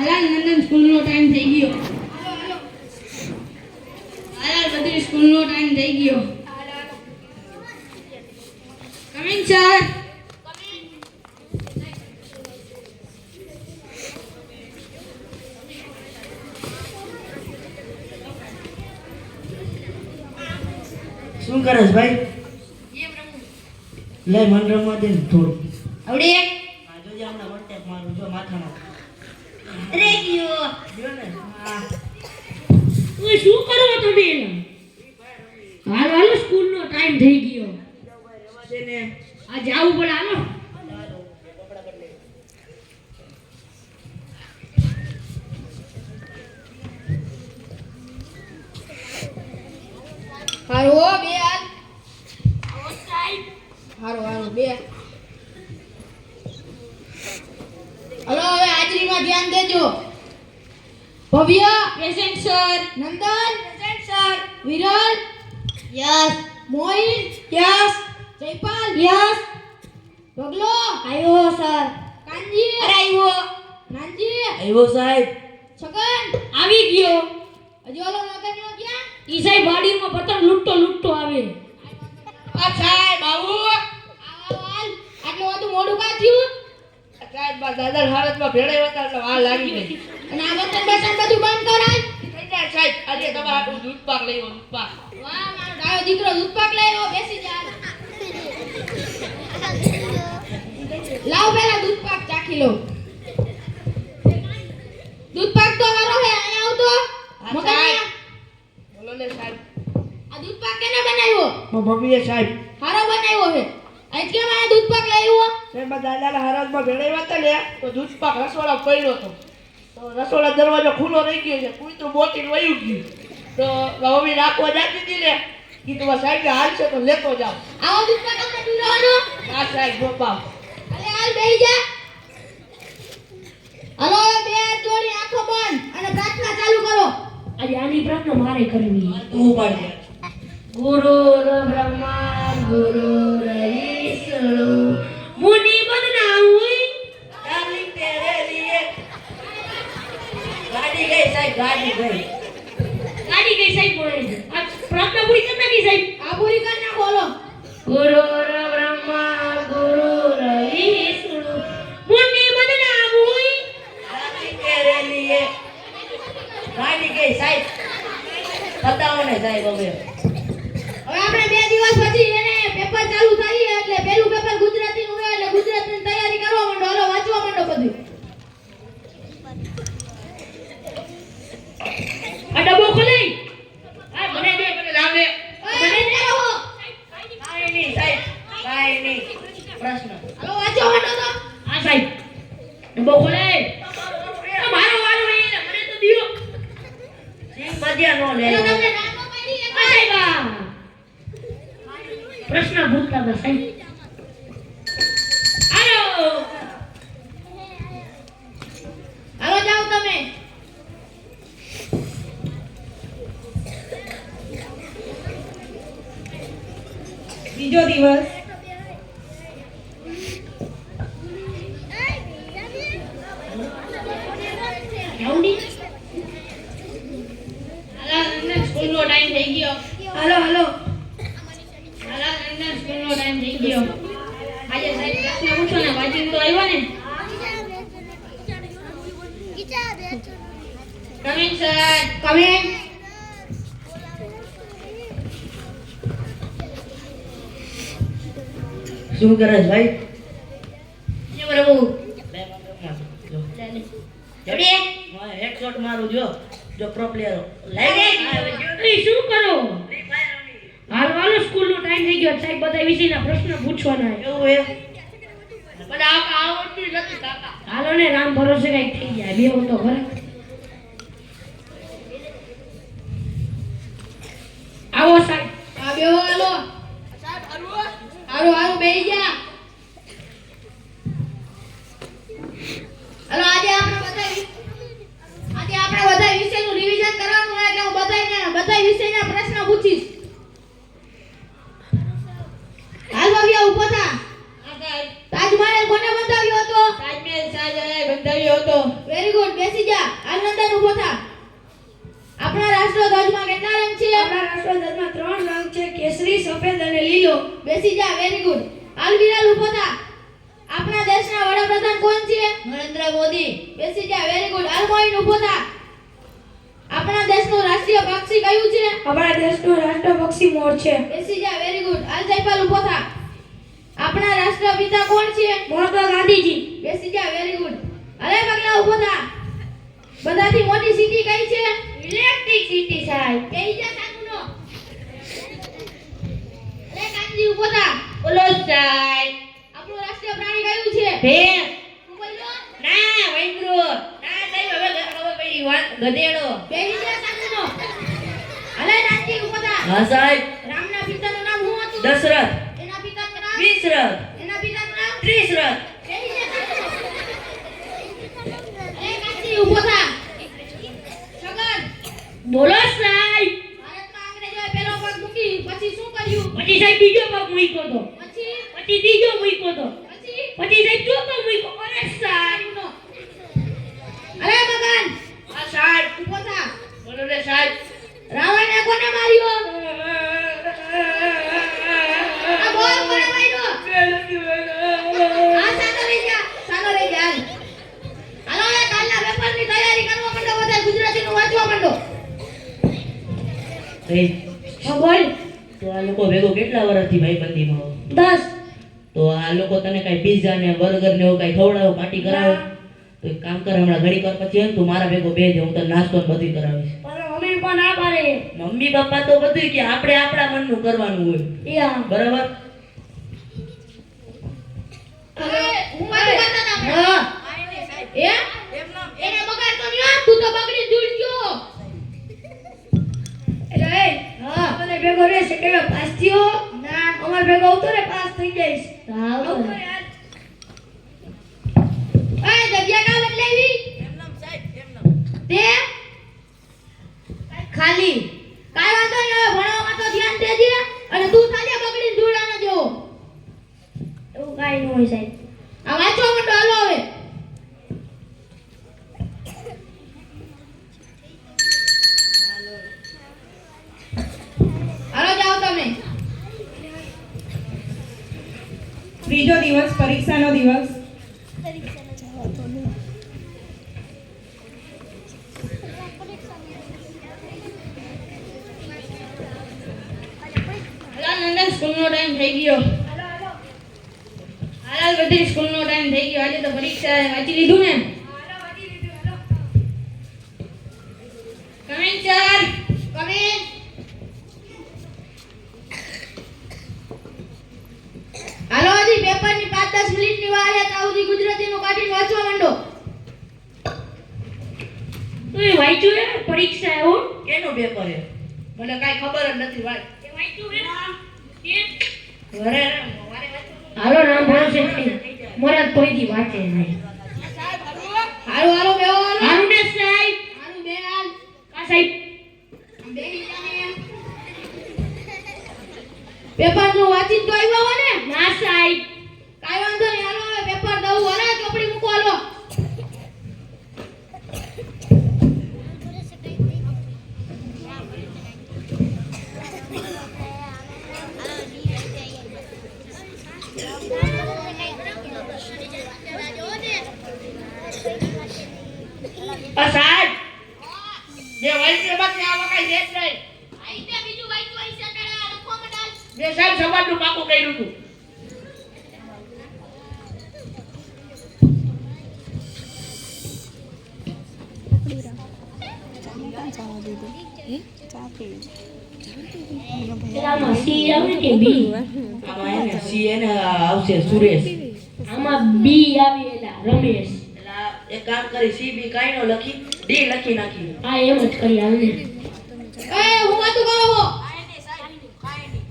હાલ નંદન સ્કૂલનો ટાઈમ થઈ ગયો. હાલ બધી સ્કૂલનો ટાઈમ થઈ ગયો. Coming sir. શું કરસ ભાઈ? લે મન રમવા દે ને થોડું. આવડે આ જોજે હમણાં વંટેક મારું જો માથામાં. અરે ગયો. જો ને આ ઓય શું કરો તમે? હાલ હાલ સ્કૂલનો ટાઈમ થઈ ગયો. રવા દે ને. આ જાવું પડે હાલો. ચાલો કપડા બદલે. હારો બે હાલ. હારો બે. હલો હવે હાજરીમાં ધ્યાન દેજો. Bhavya present sir. Nandan present sir. Viral yes. Mohin yes. Jaypal yes. બગલો આયો સર. કાનજી અરે આયો. નાનજી આવ્યો સાહેબ. છગન આવી ગયો. હજી ઓલો નગરનો ક્યાં? ઈ સાહેબ વાડીમાં પતંગ લૂંટતો આવે. આ સાહેબ આવો. આવો આટલું બધું મોડું કા થયું? સાહેબ બા દાદા ભારતમાં ભેળાઈ હતા એટલે વાર લાગી ગઈ. અને આ બટન બધું બંધ કરાય. થઈ જાય સાહેબ આજે તમારે આટલું દૂધ પાક લઈ દૂધ પાક. વાહ મારો ડાયો દીકરો દૂધ પાક લઈ આવ્યો. બેસી જા. લાવ પેલા દૂધ પાક ચાખી લો. દૂધ પાક તો હારો હે. અહીંયા આવ તો. હા સાહેબ બોલો ને સાહેબ. આ દૂધ પાક કેને બનાવ્યો? ભવ્ય સાહેબ. હારો બનાવ્યો હે. આજ કેમ આ દૂધ પાક લઈ આવ્યો? સાહેબ બા દાદાના હારાજમાં ભેળાઈ હતા ને તો દૂધ પાક રસોડા પડ્યો હતો. તો રસોડા દરવાજો ખુલ્લો રહી ગયો છે. કોઈ તો બોટીલ વયું ગયું. તો મમ્મી રાખવા જાતી હતી ને કીધું સાહેબ હાલ છે તો લેતો જાઓ. આવો દૂધ પાક અમને પીવડાવવાનો. હા સાહેબ ગોપાલ. અલે હાલ બેહી જા. હલો બે હાથ જોડી આંખો બંધ અને પ્રાર્થના ચાલુ કરો. આજે આની પ્રાર્થના મારે કરવી. તું પાડ. ગુરુ બ્રહ્મા ગુરુ વિષ્ણુ મુનિ બદનાઉઈ ડાર્લિંગ તેરે લીએ. ગાડી ગઈ સાહેબ ગાડી ગઈ. ગાડી ગઈ સાહેબ બોલે છે. આ પ્રાર્થના પૂરી કરી નાખી સાહેબ. આ પૂરી કરી નાખો બોલો. ગુરુ બ્રહ્મા ગુરુ વિષ્ણુ મુનિ બદનાઉઈ ડાર્લિંગ તેરે લીએ. ગાડી ગઈ સાહેબ. બતાવો ને સાહેબ હવે. હવે આપણે 2 દિવસ પછી એને પેપર ચાલુ થાય એટલે પહેલું પેપર ગુજરાતી નું એટલે ગુજરાતીની તૈયારી કરવા માંડો. હાલો વાંચવા માંડો બધું. આ ડબ્બો ખોલી. આ મને દે. મને લાવ દે. મને દે રહો. કાઈ નહીં સાહેબ. કાઈ નહીં. પ્રશ્ન. હાલો વાંચવા માંડો તો. આ સાહેબ ડબ્બો ખોલે. આ મારો વારો હે મને તો દિયો. સિંહ બજિયા નો લે. તમને નાનો પાડી એક સાહેબ. પ્રશ્ન પૂછતા હતા સાહેબ. હાલો હાલો જાઓ તમે. બીજો દિવસ. રાઉડી હાલો નંદન સ્કૂલનો ટાઈમ થઈ ગયો. હાલો હાલો હાલો નંદન સ્કૂલનો ટાઈમ થઈ ગયો. આજે સાહેબ પ્રશ્ન પૂછો ને વાંચીને તો આવ્યો ને. Coming sir. કમિંગ. શું કરસ ભાઈ? ને પ્રભુ લે મન રમવા દે. જો. ચાલે જડે. હા હેડશોટ મારું જો. જો પ્રો પ્લેયર. એ શું કરો? હાલ હાલો સ્કૂલનો ટાઈમ થઈ ગયો. સાહેબ બધા વિષયના પ્રશ્ન પૂછવાના છે. એવું હે. મને આવડતું નથી કાકા. હાલો ને રામ ભરોસે કઈક થઈ જાય. બેહો તો ખરા. આવો સાહેબ. આ બેહો હાલો. સાહેબ હલવો. હારો હારો બેહી જા. હાલો આજે આપણે બધા વિષયનું રિવિઝન કરવાનું છે એટલે હું બધા વિષયના પ્રશ્ન પૂછીશ. હાલ ભવ્ય ઊભો થા. હા સાહેબ. તાજમહેલ કોને બંધાવ્યો હતો? તાજમહેલ શાહજહાએ બંધાવ્યો હતો. વેરી ગુડ બેસી જા. રાષ્ટ્રધ્વજમાં 3 રંગ છે, કેસરી, સફેદ અને લીલો. બેસી જા, વેરી ગુડ. હાલ વિરાલ ઊભો થા. આપણા દેશના વડાપ્રધાન કોણ છે? નરેન્દ્ર મોદી. બેસી જા, વેરી ગુડ. હાલ મોઈન ઊભો થા. આપણા દેશનું રાષ્ટ્રીય પક્ષી કયું છે? આપણા દેશનું રાષ્ટ્ર પક્ષી મોર છે. બેસી જા, વેરી ગુડ. હાલ જયપાલ ઊભો થા. આપણા રાષ્ટ્રપિતા કોણ છે? મહાત્મા ગાંધીજી. બેસી જા, વેરી ગુડ. અરે પગલા ઊભો થા. બધાથી મોટી સિટી કઈ છે? ઇલેક્ટ્રિક સિટી સાહેબ. બેસી જા સાનુનો. અરે કાનજી ઊભો થા. બોલો સાહેબ. આપણું રાષ્ટ્રીય પ્રાણી કયું છે? ભેંસ. તું બોલો. ના વૈદ્રો. ના સાહેબ હવે ખબર પડી ગધેડો. બેસી જા સાનુનો. અરે કાનજી ઊભો થા. હા સાહેબ. રામના પિતાનું નામ શું હતું? દશરથ. એના પિતાનું નામ? વિશ્રથ. એના પિતાનું નામ? ત્રિશરથ. બેસી જા સાનુનો. અરે કાનજી ઊભો થા. છગન. બોલો સાહેબ. ભારતમાં અંગ્રેજોએ પહેલો પગ મૂકી પછી શું કર્યું? પછી સાહેબ બીજો પગ મૂક્યો તો. પછી પછી ત્રીજો મૂક્યો તો. પછી પછી સાહેબ ચોથો મૂક્યો. અરે સાહેબ. સાનુનો. અરે મગન હા સાહેબ. ઊભો થા. બોલો ને સાહેબ. રાવણે કોને માર્યો? આ બોલ કોને માર્યો? આ સાનો રહી જા. સાનો રહી જા. હાલો એ કાલના પેપરની તૈયારી કરવા માંડો. બધા ગુજરાતીનું વાંચવા માંડો. એ હા બોલ. તો આ લોકો ભેગો કેટલા વર્ષથી ભાઈબંધીમાં? 10. તો આ લોકો તને કઈ પિઝા ને બર્ગર ને એવું કઈ ખવડાવો, પાર્ટી કરાવો? તો એક કામ કર, હમણાં ઘડીક વાર પછી હે ને તું મારા ભેગો બેસજે, હું તને નાસ્તો ને બધું કરાવીશ. પણ મમ્મી પણ ના પાડે. મમ્મી પપ્પા તો બધું કે આપણે આપણા મનનું કરવાનું હોય, યા. બરાબર? હવે હું વાંચું કરતા હતા હમણાં. હા. એ એને બગાડતો નહીં હો. તું તો બગડી દૂર ગયો. એટલે હા. મને ભેગો રે સેકન્ડ પાસ થયો. ના. અમાર ભેગો આવતો રે પાસ થઈ જઈશ. આવતો આવતો રે. યાર. એ જગ્યા કા બદલાવી? તે ખાલી. કાઈ વાંધો નહીં. હવે ભણવામાં તો ધ્યાન દેજે અને તું થાજે બગડીને ધૂળાનો જેવો. એવું કાંઈ ન હોય સાહેબ. આ વાંચવા માંડો. હાલો હવે. હાલો જાઓ તમે. ત્રીજો દિવસ પરીક્ષાનો દિવસ. હાલ નંદન સ્કૂલનો ટાઈમ થઈ ગયો. હાલ બધી સ્કૂલનો ટાઈમ થઈ ગયો. આજે તો પરીક્ષા છે. વાંચી લીધું ને? Coming sir. કમિંગ. હાલો હજી પેપરની 5-10 મિનિટની વાર છે. ત્યાં સુધી ગુજરાતીનું કાઢીને વાંચવા માંડો. તું એ વાંચ્યું હે પરીક્ષા એવું? કેનું પેપર છે? મને કાઈ ખબર જ નથી ભાઈ. એ વાંચ્યું હે? અરે હાલો નામ ભરોસે નહીં. મારા કોઈ દી વાંચે નહીં. હાલો હાલો બેહો હાલો. હારું ને સાહેબ? હાલો બે હાલ. કા સાહેબ? બેહી જાને. પેપરનું વાંચીને તો આવ્યા હો ને? ના સાહેબ. કાઈ વાંધો નહીં. હાલો હવે પેપર દઉં. હાલો ચોપડી મૂકો. હાલો. આ સાહેબ. બે વાઈટ બાકી આ વકાઈ દેત નહીં. આઈતે બીજું વાંચ્યું હોય છે એટલે લખવા માંડાલ. બે સાહેબ સમાજનું પાકું કર્યું હતું. આમાં સી આવે કે બી? આમાં એને સી એને આવશે સુરેશ. આમાં બી આવે એલા રમેશ. એટલે આ એક કામ કરી, સી બી કાઈ નો લખી, ડી લખી નાખી. આ એમ જ કરી આવને. એ હું વાતું કરો હો.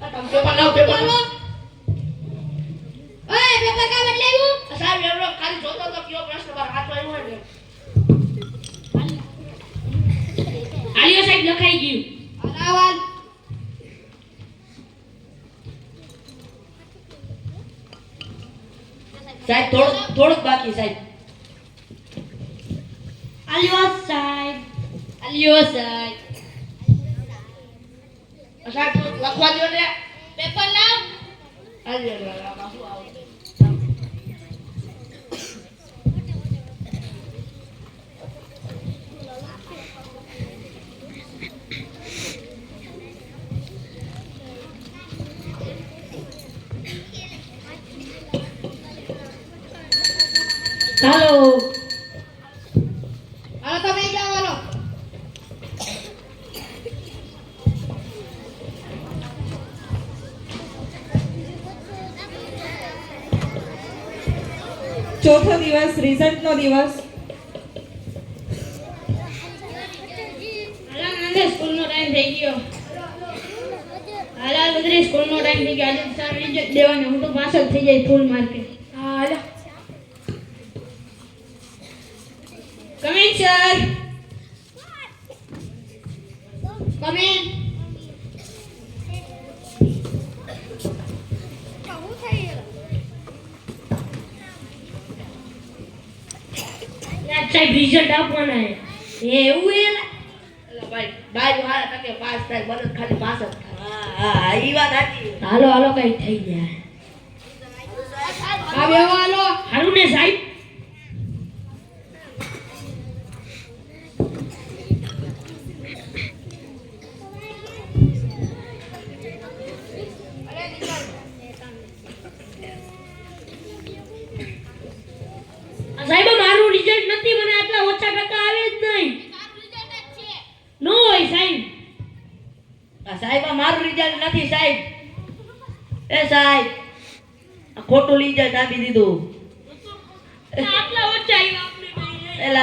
આ તમે પેપર લાવો, પેપર લાવો. એ પેપર કા બદલાયું? આ સાહેબ એમનો ખાલી જોતો તો કયો પ્રશ્ન મારા હાથમાં આવ્યો હોય ને. આલિયો સાહેબ લખાઈ ગયું. હાલ સાહેબ થોડુંક બાકી સાહેબ. આલિયો સાહેબ. આલ્યો સાહેબ. સાહેબ લખવા દો ને પેપર લાવ. આજે આમાં શું આવે હાલો હાલો તમે જાઓ હાલો. ચોથો દિવસ રિઝલ્ટનો દિવસ. હાલા નંદે સ્કૂલનો ટાઈમ થઈ ગયો. હાલા બધી સ્કૂલનો ટાઈમ થઈ ગયો. આજે સર રિઝલ્ટ દેવાને હું તો પાછળ થઈ જાય ફૂલ માર્કે. હાલા કમિંગ સર. કમિંગ. સાહેબ રિઝલ્ટ આપવાના છે એવું એ એટલે ભાઈ બાય હારા ટકે પાસ થાય બરસ ખાલી પાસ જ થાય હા ઈ વાત સાચી. હાલો હાલો કઈ થઈ જાય આ બેહો હાલો. હારું ને સાહેબ સાહેબ મારું રિઝલ્ટ નથી, મને આટલા ઓછા ટકા આવે જ નહીં. નો હોય સાહેબ. સાહેબ આ મારું રિઝલ્ટ નથી સાહેબ. એ સાહેબ આ ખોટું રિઝલ્ટ આપી દીધું. આટલા ઓછા આવ્યા આપણે ભાઈ. એટલે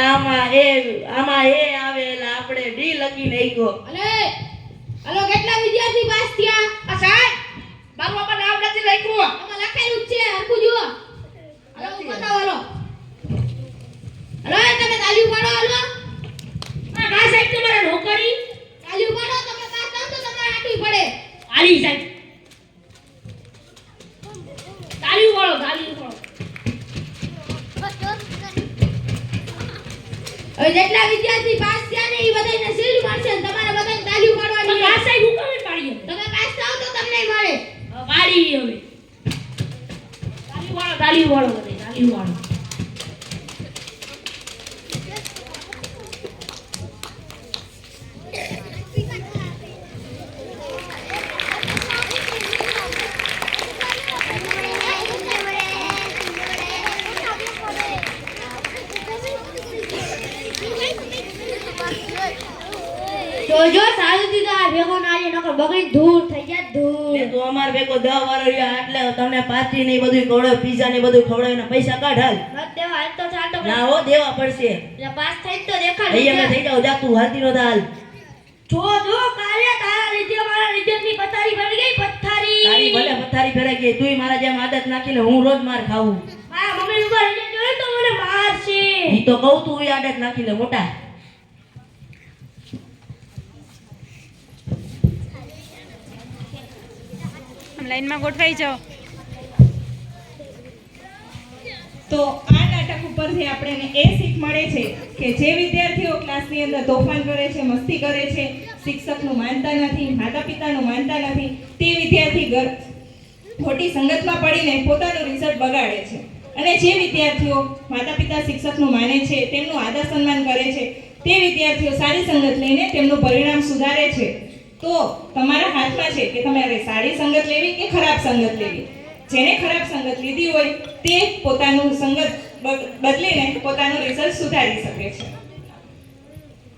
આમાં એ આવે એટલે આપણે ડી લખી નાખ્યો. અલે હાલો કેટલા વિદ્યાર્થી પાસ થયા? આ સાહેબ મારું આમાં નામ નથી લખ્યું આમાં લખેલું જ છે હરખું જુઓ. હાલો બતાવો હાલો. હાલો એ તમે તાલી ઉપાડો હાલો. આ કા સાહેબ તમારા નોકરી તાલી ઉપાડો તમે પાસ થાવ તો તમારે આટલું પડે. આલી સાહેબ તાળી વાળો તાળી વાળો. હવે જેટલા વિદ્યાર્થી પાસ થયા ને એ બધાને સીલ મળશે અને તમારે બધાને તાલી ઉપાડવાની. કા સાહેબ હું કમે પાડીએ તમે પાસ થાવ તો તમને મળે. વાડી હવે તાળી વાળો બધે તાળી વાળો. જોજો સારુથી તો આ ભેગો ના આવી નકર બગડી ધૂળ થઈ જાય ધૂળ. તું અમાર ભેગો 10 વાર રહ્યા એટલે તમને પાર્ટી ને બધું ખવડાવ, પીઝા ને બધું ખવડાવીને પૈસા કાઢ હાલ. મત દેવા હાલ તો ચાલતો ના હો દેવા પડશે. એટલે પાસ થઈ તો દેખાડ. અહીંયા થઈ જાવ જા તું હાલતી નો હાલ. જો કાલે તારા લીધે મારા રિઝલ્ટની પથારી ભરી ગઈ પથારી. તારી ભલે પથારી ફેરાઈ ગઈ, તુંય મારા જેમ આદત નાખીને હું રોજ માર ખાવું. મારા મમ્મી નું રિઝલ્ટ જોઈ તો મને મારશે. ઈ તો કહું તું આદત નાખી લે મોટા. લાઈનમાં ગોઠવાઈ જાઓ. તો આ નાટક ઉપરથી આપણને એ શીખ મળે છે કે જે વિદ્યાર્થીઓ ક્લાસની અંદર તોફાન કરે છે, મસ્તી કરે છે, શિક્ષકનું માનતા નથી, માતા પિતાનું માનતા નથી, તે વિદ્યાર્થી ખોટી સંગતમાં પડીને પોતાનું રિઝલ્ટ બગાડે છે. અને જે વિદ્યાર્થીઓ માતા પિતા શિક્ષકનું માને છે, તેમનું આદર સન્માન કરે છે, તે વિદ્યાર્થીઓ સારી સંગત લઈને તેમનું પરિણામ સુધારે છે. તો તમારા હાથમાં છે કે તમારે સારી સંગત લેવી કે ખરાબ સંગત લેવી. જેને ખરાબ સંગત લીધી હોય તે પોતાનું સંગત બદલીને પોતાનું રિઝલ્ટ સુધારી શકે છે.